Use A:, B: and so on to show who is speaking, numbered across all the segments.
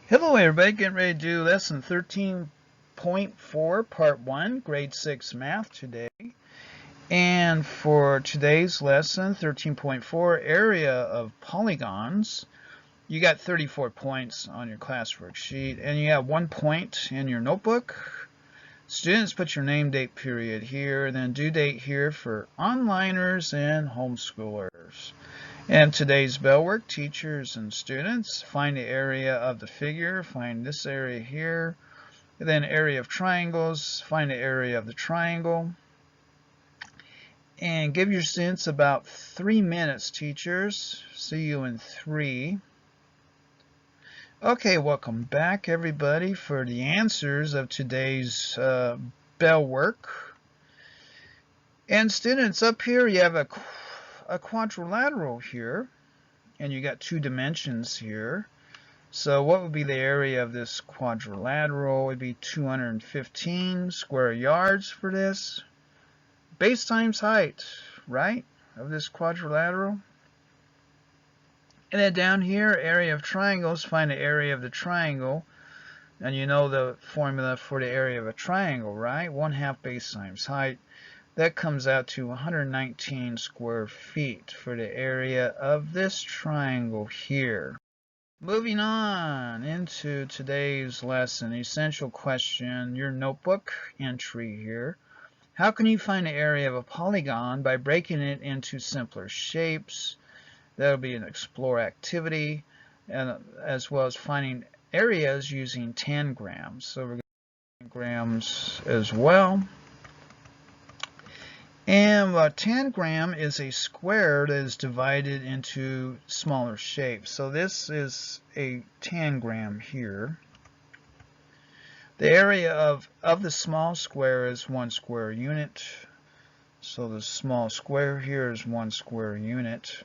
A: Hello everybody, getting ready to do lesson 13.4 part 1 grade 6 math today. And for today's lesson 13.4 area of polygons, you got 34 points on your classwork sheet and you have 1 point in your notebook. Students, put your name, date, period here, and then due date here for onliners and homeschoolers. And today's bell work, teachers and students, find the area of the figure, find this area here, and then area of triangles, find the area of the triangle, and give your students about 3 minutes, teachers. See you in 3. Okay, welcome back everybody for the answers of today's bell work. And students, up here you have a quadrilateral here, and you got 2 dimensions here. So what would be the area of this quadrilateral? It would be 215 square yards for this. Base times height, right, of this quadrilateral. And then down here, area of triangles, find the area of the triangle. And you know the formula for the area of a triangle, right? 1/2 base times height. That comes out to 119 square feet for the area of this triangle here. Moving on into today's lesson, essential question, your notebook entry here. How can you find the area of a polygon by breaking it into simpler shapes? That'll be an explore activity, and as well as finding areas using tangrams. So we're going to tangrams as well. And a tangram is a square that is divided into smaller shapes. So this is a tangram here. The area of the small square is 1 square unit. So the small square here is 1 square unit.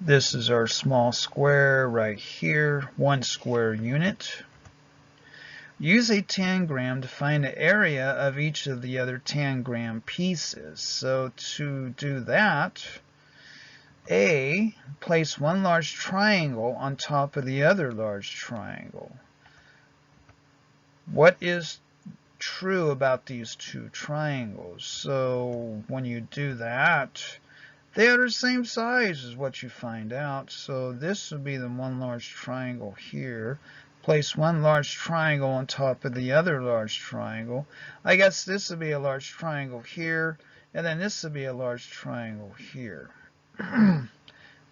A: This is our small square right here, 1 square unit. Use a tangram to find the area of each of the other tangram pieces. So to do that, A, place one large triangle on top of the other large triangle. What is true about these 2 triangles? So when you do that, they are the same size is what you find out. So this would be the one large triangle here. Place one large triangle on top of the other large triangle. I guess this would be a large triangle here, and then this would be a large triangle here.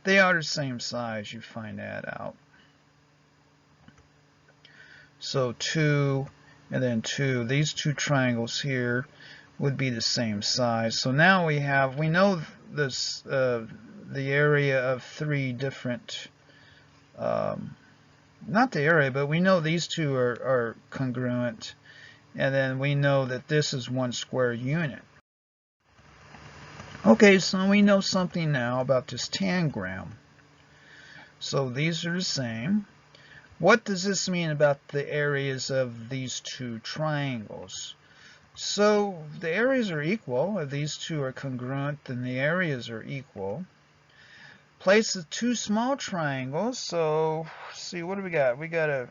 A: They are the same size, you find that out. So 2 and then 2. These 2 triangles here would be the same size. So now we know this the area of 3 different not the area, but we know these 2 are congruent, and then we know that this is 1 square unit. Okay, so we know something now about this tangram. So these are the same. What does this mean about the areas of these 2 triangles? So the areas are equal. If these 2 are congruent, then the areas are equal. Place the 2 small triangles. So see, what do we got? We got a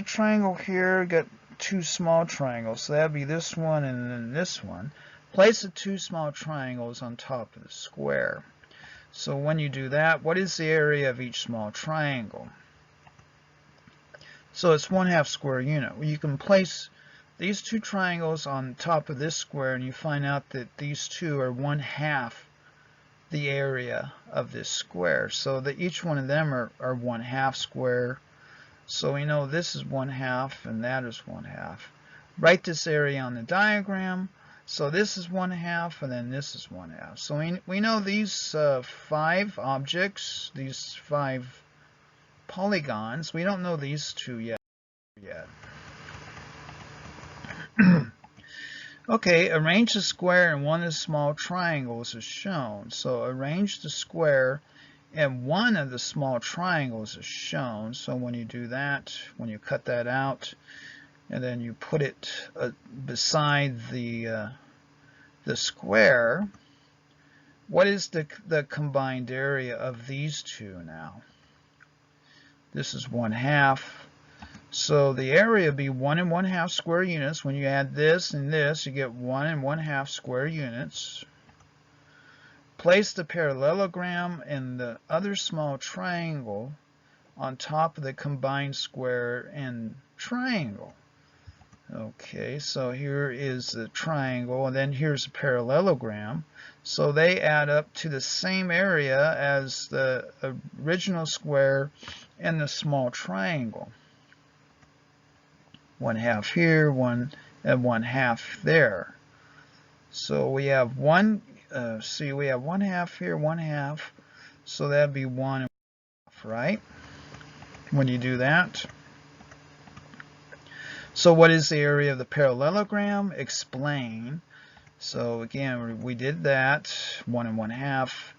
A: triangle here. We got 2 small triangles. So that'd be this one and then this one. Place the 2 small triangles on top of the square. So when you do that, what is the area of each small triangle? So it's 1/2 square unit. Well, you can place these 2 triangles on top of this square, and you find out that these 2 are 1/2 the area of this square. So that each one of them are 1/2 square. So we know this is 1/2 and that is 1/2. Write this area on the diagram. So this is 1/2 and then this is 1/2. So we know these 5 objects, these 5 polygons. We don't know these 2 yet. Okay, arrange the square in one of the small triangles as shown. So arrange the square in one of the small triangles as shown. So when you do that, when you cut that out, and then you put it beside the square, What is the combined area of these two now? This is 1/2. So the area would be 1 1/2 square units. When you add this and this, you get 1 1/2 square units. Place the parallelogram and the other small triangle on top of the combined square and triangle. Okay, so here is the triangle, and then here's the parallelogram. So they add up to the same area as the original square and the small triangle. 1/2 here, 1 and 1/2 there. So we have we have 1/2 here, 1/2. So that'd be 1 and 1/2, right? When you do that. So what is the area of the parallelogram? Explain. So again, we did that, 1 and 1/2.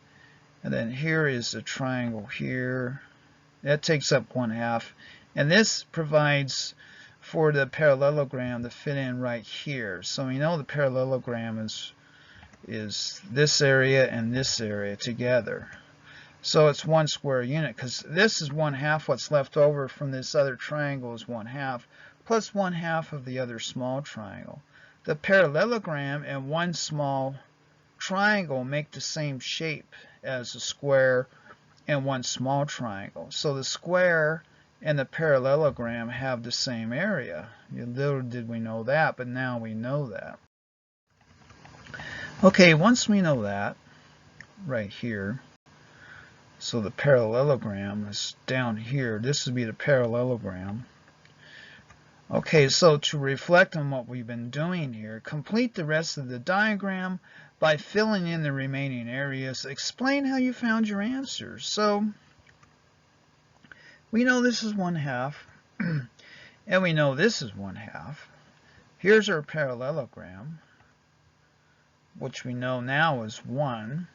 A: And then here is the triangle here. That takes up 1/2. And this provides for the parallelogram to fit in right here. So we know the parallelogram is this area and this area together. So it's 1 square unit, because this is 1/2. What's left over from this other triangle is 1/2, plus 1/2 of the other small triangle. The parallelogram and one small triangle make the same shape as a square and one small triangle. So the square and the parallelogram have the same area. Little did we know that, but now we know that. Okay, once we know that, right here, so the parallelogram is down here. This would be the parallelogram. Okay, so to reflect on what we've been doing here, complete the rest of the diagram by filling in the remaining areas. Explain how you found your answers. So we know this is 1/2, and we know this is 1/2. Here's our parallelogram, which we know now is 1.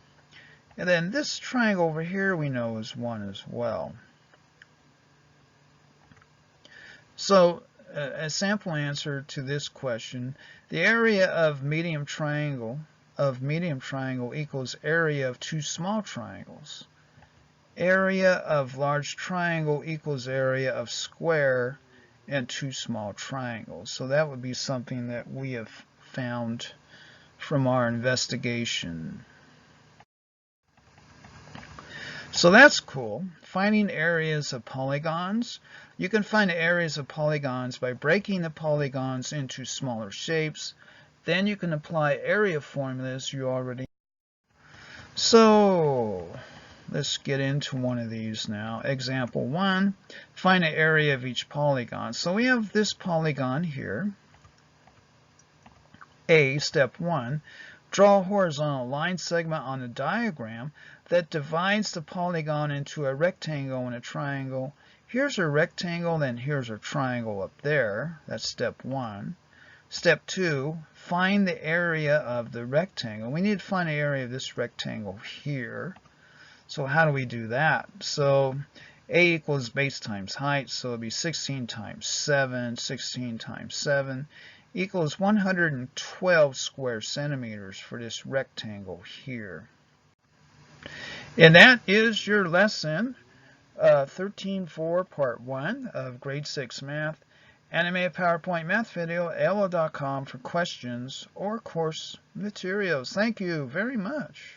A: And then this triangle over here we know is 1 as well. So a sample answer to this question: the area of medium triangle equals area of two small triangles. Area of large triangle equals area of square and two small triangles. So that would be something that we have found from our investigation. So that's cool. Finding areas of polygons. You can find areas of polygons by breaking the polygons into smaller shapes. Then you can apply area formulas you already know. So let's get into one of these now. Example 1, find the area of each polygon. So we have this polygon here. Step 1, draw a horizontal line segment on the diagram that divides the polygon into a rectangle and a triangle. Here's a rectangle, then here's a triangle up there. That's step 1. Step 2, find the area of the rectangle. We need to find the area of this rectangle here. So how do we do that? So A equals base times height, so it'll be 16 times 7, 16 times 7 equals 112 square centimeters for this rectangle here. And that is your lesson 13.4 part 1 of grade 6 math. Animated PowerPoint Math Video, AOL.com for questions or course materials. Thank you very much.